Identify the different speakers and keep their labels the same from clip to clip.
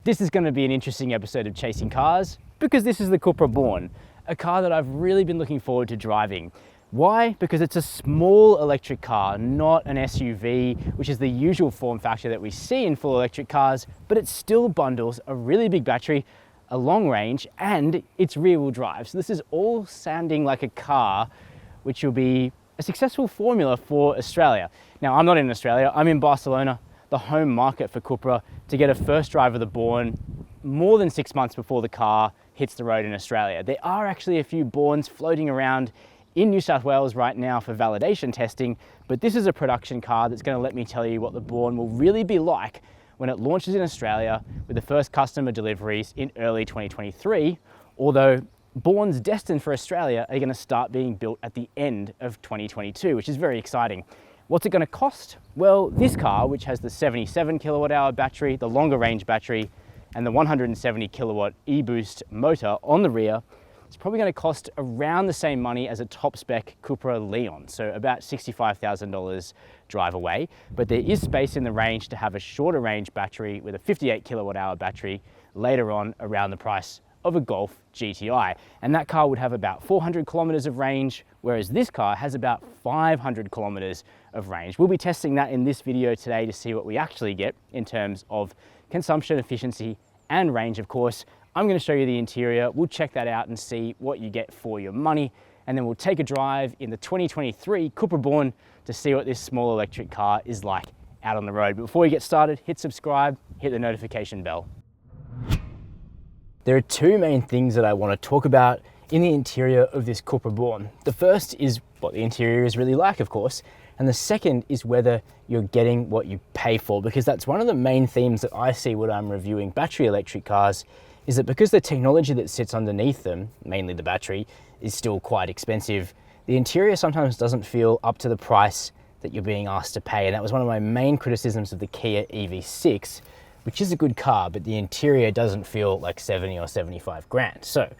Speaker 1: This is going to be an interesting episode of Chasing Cars because this is the Cupra Born, a car that I've really been looking forward to driving. Why? Because it's a small electric car, not an SUV, which is the usual form factor that we see in full electric cars, but it still bundles a really big battery, a long range, and it's rear-wheel drive. So this is all sounding like a car which will be a successful formula for Australia. Now, I'm not in Australia, I'm in Barcelona, the home market for Cupra, to get a first drive of the Born more than 6 months before the car hits the road in Australia. There are actually a few Borns floating around in New South Wales right now for validation testing, but this is a production car that's going to let me tell you what the Born will really be like when it launches in Australia with the first customer deliveries in early 2023, although Borns destined for Australia are going to start being built at the end of 2022, which is very exciting. What's it going to cost? Well, this car, which has the 77 kilowatt hour battery, the longer range battery, and the 170 kilowatt e-boost motor on the rear, it's probably going to cost around the same money as a top spec Cupra Leon, so about $65,000 drive away. But there is space in the range to have a shorter range battery with a 58 kilowatt hour battery later on around the price of a Golf GTI. And that car would have about 400 kilometers of range, whereas this car has about 500 kilometers of range. We'll be testing that in this video today to see what we actually get in terms of consumption, efficiency, and range, of course. I'm going to show you the interior. We'll check that out and see what you get for your money. And then we'll take a drive in the 2023 Cupra Born to see what this small electric car is like out on the road. But before we get started, hit subscribe, hit the notification bell. There are two main things that I want to talk about in the interior of this Cupra Born. The first is what the interior is really like, of course. And the second is whether you're getting what you pay for, because that's one of the main themes that I see when I'm reviewing battery electric cars, is that because the technology that sits underneath them, mainly the battery, is still quite expensive, the interior sometimes doesn't feel up to the price that you're being asked to pay. And that was one of my main criticisms of the Kia EV6, which is a good car, but the interior doesn't feel like 70 or 75 grand. So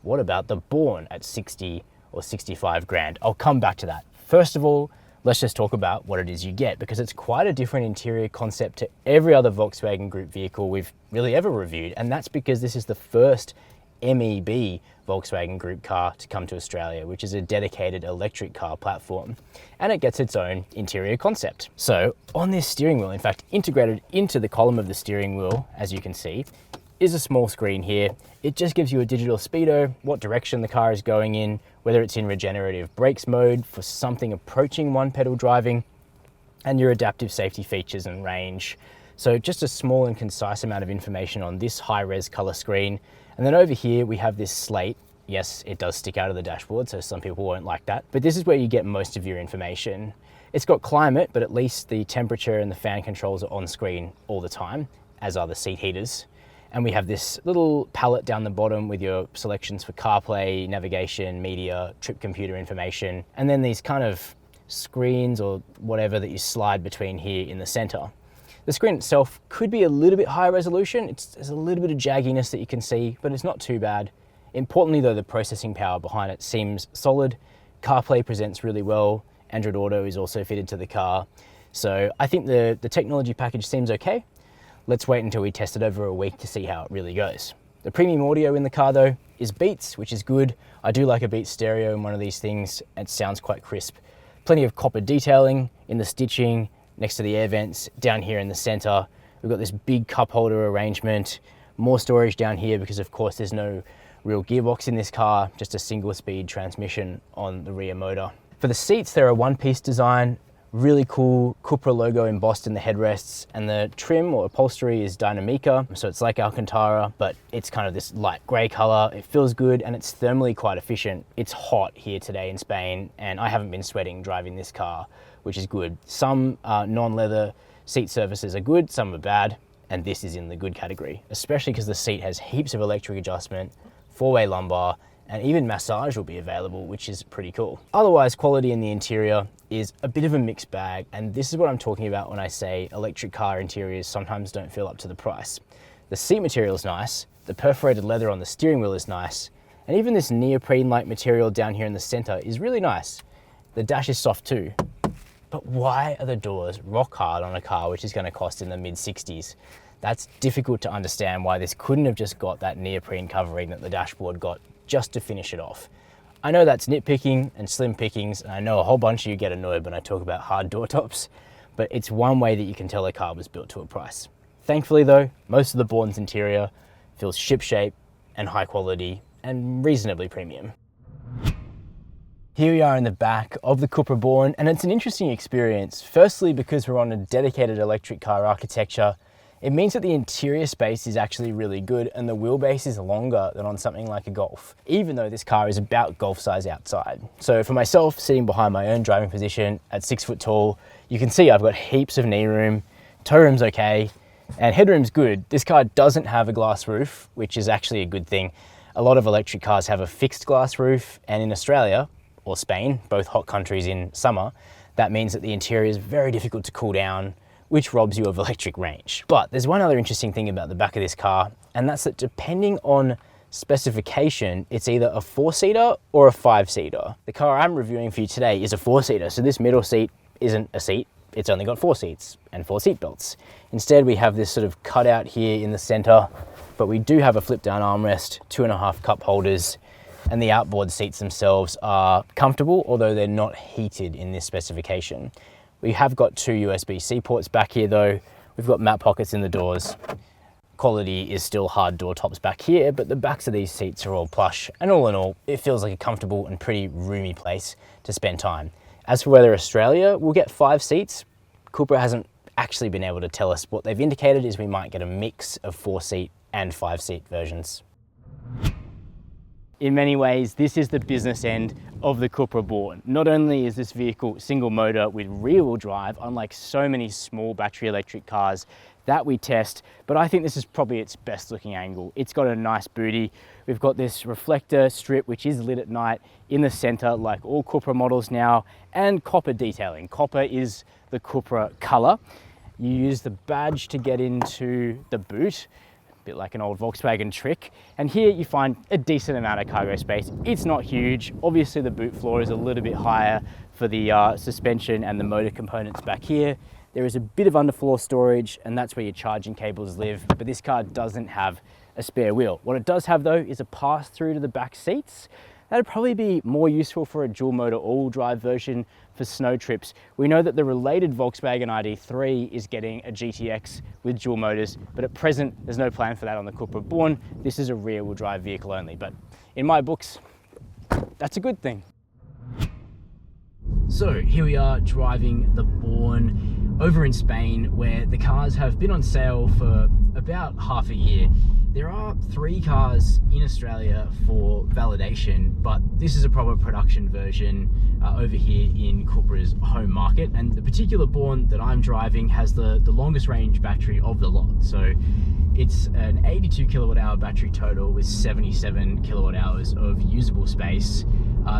Speaker 1: what about the Born at 60 or 65 grand? I'll come back to that. First of all, let's just talk about what it is you get, because it's quite a different interior concept to every other Volkswagen Group vehicle we've really ever reviewed. And that's because this is the first MEB Volkswagen Group car to come to Australia, which is a dedicated electric car platform, and it gets its own interior concept. So on this steering wheel, in fact, integrated into the column of the steering wheel, as you can see, is a small screen here. It just gives you a digital speedo, what direction the car is going in, whether it's in regenerative brakes mode for something approaching one pedal driving, and your adaptive safety features and range. So just a small and concise amount of information on this high-res color screen. And then over here we have this slate. Yes, it does stick out of the dashboard, so some people won't like that, but this is where you get most of your information. It's got climate, but at least the temperature and the fan controls are on screen all the time, as are the seat heaters. And we have this little palette down the bottom with your selections for CarPlay, navigation, media, trip computer information, and then these kind of screens or whatever that you slide between here in the center. The screen itself could be a little bit higher resolution. There's a little bit of jagginess that you can see, but it's not too bad. Importantly though, the processing power behind it seems solid. CarPlay presents really well. Android Auto is also fitted to the car. So I think the technology package seems okay. Let's wait until we test it over a week to see how it really goes. The premium audio in the car though is Beats, which is good. I do like a Beats stereo in one of these things. It sounds quite crisp. Plenty of copper detailing in the stitching, next to the air vents, down here in the center. We've got this big cup holder arrangement, more storage down here because of course there's no real gearbox in this car, just a single speed transmission on the rear motor. For the seats, they're a one-piece design, really cool Cupra logo embossed in the headrests, and the trim or upholstery is Dynamica, so it's like Alcantara, but it's kind of this light gray color. It feels good and it's thermally quite efficient. It's hot here today in Spain and I haven't been sweating driving this car, which is good. Some non-leather seat surfaces are good, some are bad, and this is in the good category, especially because the seat has heaps of electric adjustment, four-way lumbar, and even massage will be available, which is pretty cool. Otherwise, quality in the interior is a bit of a mixed bag, and this is what I'm talking about when I say electric car interiors sometimes don't feel up to the price. The seat material is nice, the perforated leather on the steering wheel is nice, and even this neoprene-like material down here in the center is really nice. The dash is soft too. But why are the doors rock hard on a car which is going to cost in the mid-60s? That's difficult to understand why this couldn't have just got that neoprene covering that the dashboard got just to finish it off. I know that's nitpicking and slim pickings, and I know a whole bunch of you get annoyed when I talk about hard door tops, but it's one way that you can tell a car was built to a price. Thankfully though, most of the Born's interior feels shipshape and high quality and reasonably premium. Here we are in the back of the Cupra Born, and it's an interesting experience. Firstly, because we're on a dedicated electric car architecture, it means that the interior space is actually really good and the wheelbase is longer than on something like a Golf, even though this car is about Golf size outside. So for myself, sitting behind my own driving position at 6 foot tall, you can see I've got heaps of knee room, toe room's okay, and headroom's good. This car doesn't have a glass roof, which is actually a good thing. A lot of electric cars have a fixed glass roof, and in Australia, or Spain, both hot countries in summer, that means that the interior is very difficult to cool down, which robs you of electric range. But there's one other interesting thing about the back of this car, and that's that depending on specification, it's either a 4-seater or a 5-seater. The car I'm reviewing for you today is a 4-seater, so this middle seat isn't a seat, it's only got 4 seats and 4 seat belts. Instead, we have this sort of cutout here in the center, but we do have a flip down armrest, 2.5 cup holders, and the outboard seats themselves are comfortable, although they're not heated in this specification. We have got 2 USB-C ports back here though. We've got map pockets in the doors. Quality is still hard door tops back here, but the backs of these seats are all plush. And all in all, it feels like a comfortable and pretty roomy place to spend time. As for whether Australia will get 5 seats, Cupra hasn't actually been able to tell us. What they've indicated is we might get a mix of 4-seat and 5-seat versions. In many ways, this is the business end of the Cupra Born. Not only is this vehicle single motor with rear-wheel drive, unlike so many small battery electric cars that we test, but I think this is probably its best looking angle. It's got a nice booty. We've got this reflector strip, which is lit at night in the center, like all Cupra models now, and copper detailing. Copper is the Cupra color. You use the badge to get into the boot, bit like an old Volkswagen trick, and here you find a decent amount of cargo space. It's not huge. Obviously the boot floor is a little bit higher for the suspension and the motor components back here. There is a bit of underfloor storage, and that's where your charging cables live, but this car doesn't have a spare wheel. What it does have though is a pass through to the back seats. That'd probably be more useful for a dual motor all-wheel drive version for snow trips. We know that the related Volkswagen ID.3 is getting a GTX with dual motors, but at present, there's no plan for that on the Cupra Born. This is a rear-wheel drive vehicle only, but in my books, that's a good thing. So here we are driving the Born over in Spain, where the cars have been on sale for about half a year. There are 3 cars in Australia for validation, but this is a proper production version over here in Cupra's home market. And the particular Born that I'm driving has the longest range battery of the lot. So it's an 82 kilowatt hour battery total with 77 kilowatt hours of usable space.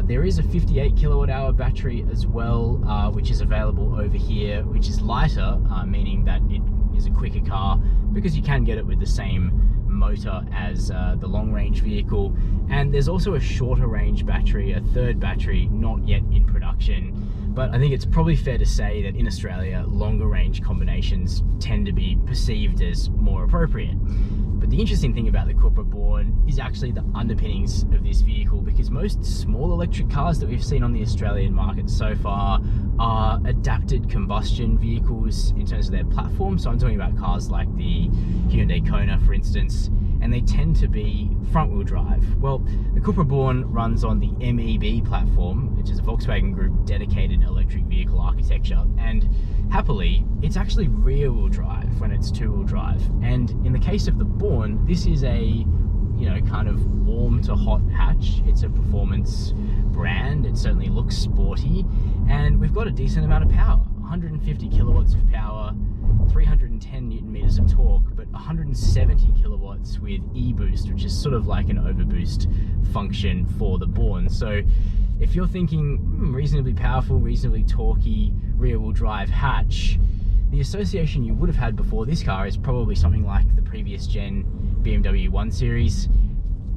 Speaker 1: There is a 58 kilowatt hour battery as well, which is available over here, which is lighter, meaning that it is a quicker car because you can get it with the same motor as the long range vehicle. And there's also a shorter range battery, a third battery, not yet in production. But I think it's probably fair to say that in Australia, longer range combinations tend to be perceived as more appropriate. But the interesting thing about the Cupra Born is actually the underpinnings of this vehicle, because most small electric cars that we've seen on the Australian market so far are adapted combustion vehicles in terms of their platform. So I'm talking about cars like the Hyundai Kona, for instance, and they tend to be front-wheel drive. Well, the Cupra Born runs on the MEB platform, which is a Volkswagen Group dedicated electric vehicle architecture, and happily, it's actually rear-wheel drive when it's two-wheel drive. And in the case of the Born, this is a kind of warm to hot hatch. It's a performance brand. It certainly looks sporty, and we've got a decent amount of power. 150 kilowatts of power, 310 newton meters of torque, but 170 kilowatts with e-boost, which is sort of like an overboost function for the Born. So if you're thinking reasonably powerful, reasonably torquey rear-wheel drive hatch, the association you would have had before this car is probably something like the previous gen BMW 1 Series.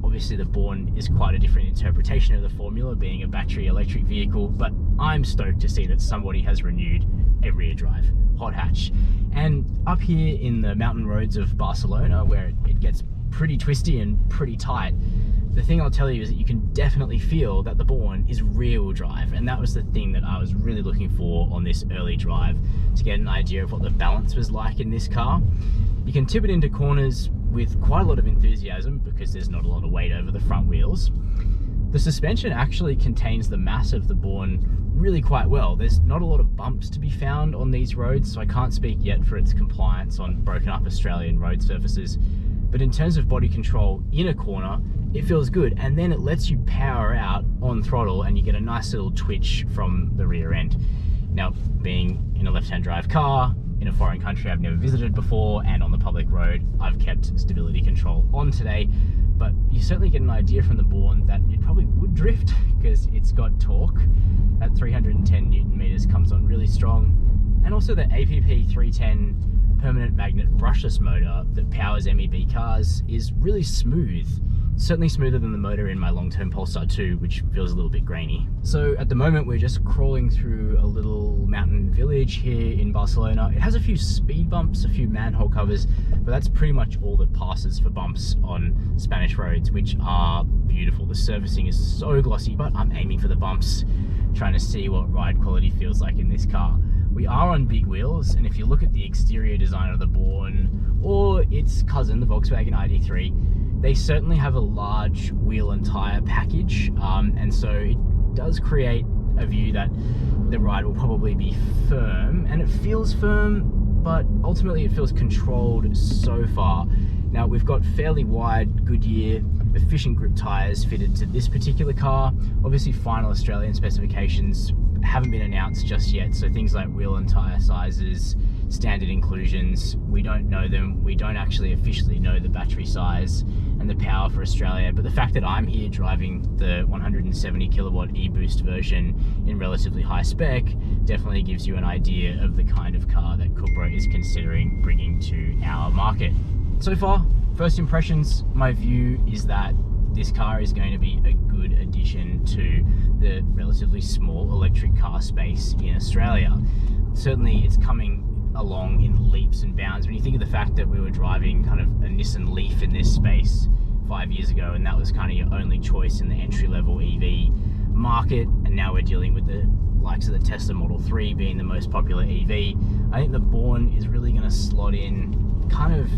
Speaker 1: Obviously the Born is quite a different interpretation of the formula, being a battery electric vehicle, but I'm stoked to see that somebody has renewed a rear drive hot hatch. And up here in the mountain roads of Barcelona, where it gets pretty twisty and pretty tight, the thing I'll tell you is that you can definitely feel that the Born is rear-wheel drive, and that was the thing that I was really looking for on this early drive, to get an idea of what the balance was like in this car. You can tip it into corners with quite a lot of enthusiasm because there's not a lot of weight over the front wheels. The suspension actually contains the mass of the Born really quite well. There's not a lot of bumps to be found on these roads, so I can't speak yet for its compliance on broken up Australian road surfaces. But in terms of body control in a corner, it feels good, and then it lets you power out on throttle and you get a nice little twitch from the rear end. Now, being in a left-hand drive car, in a foreign country I've never visited before, and on the public road, I've kept stability control on today, but you certainly get an idea from the Born that it probably would drift because it's got torque. At 310 Newton meters comes on really strong, and also the APP 310 permanent magnet brushless motor that powers MEB cars is really smooth. Certainly smoother than the motor in my long-term Polestar 2, which feels a little bit grainy. So at the moment we're just crawling through a little mountain village here in Barcelona. It has a few speed bumps, a few manhole covers, but that's pretty much all that passes for bumps on Spanish roads, which are beautiful. The surfacing is so glossy, but I'm aiming for the bumps, trying to see what ride quality feels like in this car. We are on big wheels, and if you look at the exterior design of the Born or its cousin, the Volkswagen ID3, they certainly have a large wheel and tyre package, and so it does create a view that the ride will probably be firm, and it feels firm, but ultimately it feels controlled so far. Now, we've got fairly wide Goodyear efficient grip tyres fitted to this particular car. Obviously, final Australian specifications haven't been announced just yet, so things like wheel and tyre sizes, standard inclusions, we don't know them. We don't actually officially know the battery size and the power for Australia, but the fact that I'm here driving the 170 kilowatt e-boost version in relatively high spec definitely gives you an idea of the kind of car that Cupra is considering bringing to our market. So far, first impressions, my view is that this car is going to be a good addition to the relatively small electric car space in Australia. Certainly it's coming along in leaps and bounds. When you think of the fact that we were driving kind of a Nissan Leaf in this space 5 years ago, and that was kind of your only choice in the entry-level EV market, and now we're dealing with the likes of the Tesla Model 3 being the most popular EV, I think the Born is really going to slot in kind of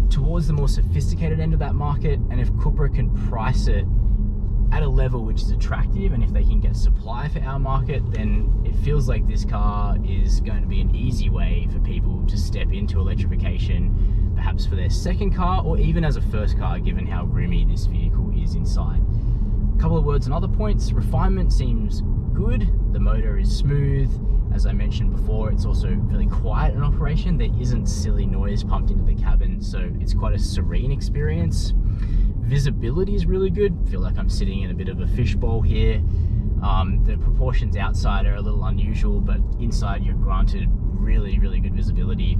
Speaker 1: towards the more sophisticated end of that market, and if Cupra can price it at a level which is attractive, and if they can get supply for our market, then it feels like this car is going to be an easy way for people to step into electrification, perhaps for their second car or even as a first car, given how roomy this vehicle is inside. A couple of words on other points. Refinement seems good. The motor is smooth. As I mentioned before, it's also really quiet in operation. There isn't silly noise pumped into the cabin, so it's quite a serene experience. Visibility is really good. I feel like I'm sitting in a bit of a fishbowl here. The proportions outside are a little unusual, but inside you're granted really, really good visibility.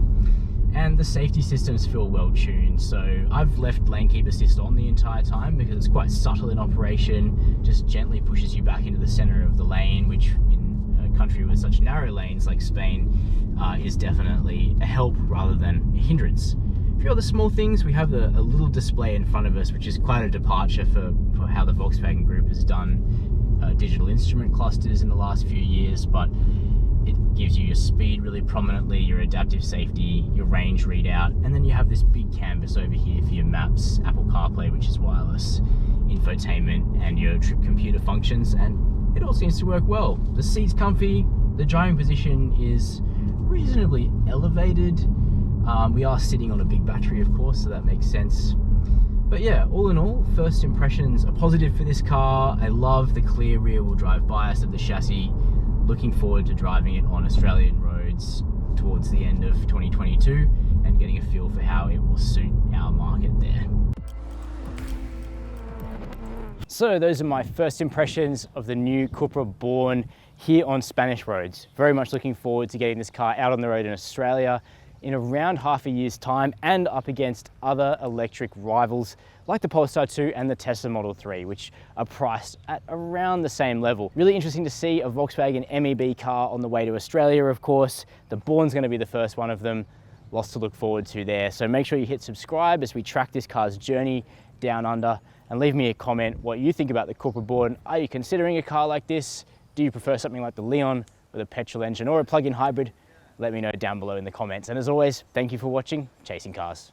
Speaker 1: And the safety systems feel well tuned. So I've left lane keep assist on the entire time because it's quite subtle in operation, just gently pushes you back into the center of the lane, which in a country with such narrow lanes like Spain is definitely a help rather than a hindrance. A few other small things, we have a little display in front of us, which is quite a departure for how the Volkswagen Group has done digital instrument clusters in the last few years, but it gives you your speed really prominently, your adaptive safety, your range readout, and then you have this big canvas over here for your maps, Apple CarPlay, which is wireless, infotainment, and your trip computer functions, and it all seems to work well. The seat's comfy, the driving position is reasonably elevated. We are sitting on a big battery, of course, so that makes sense. But yeah, all in all, first impressions are positive for this car. I love the clear rear-wheel drive bias of the chassis. Looking forward to driving it on Australian roads towards the end of 2022 and getting a feel for how it will suit our market there. So those are my first impressions of the new Cupra Born here on Spanish roads. Very much looking forward to getting this car out on the road in Australia in around half a year's time and up against other electric rivals like the Polestar 2 and the Tesla Model 3, which are priced at around the same level. Really interesting to see a Volkswagen MEB car on the way to Australia, of course. The Born's going to be the first one of them. Lots to look forward to there. So make sure you hit subscribe as we track this car's journey down under, and leave me a comment what you think about the Cupra Born. Are you considering a car like this? Do you prefer something like the Leon with a petrol engine or a plug-in hybrid? Let me know down below in the comments. And as always, thank you for watching Chasing Cars.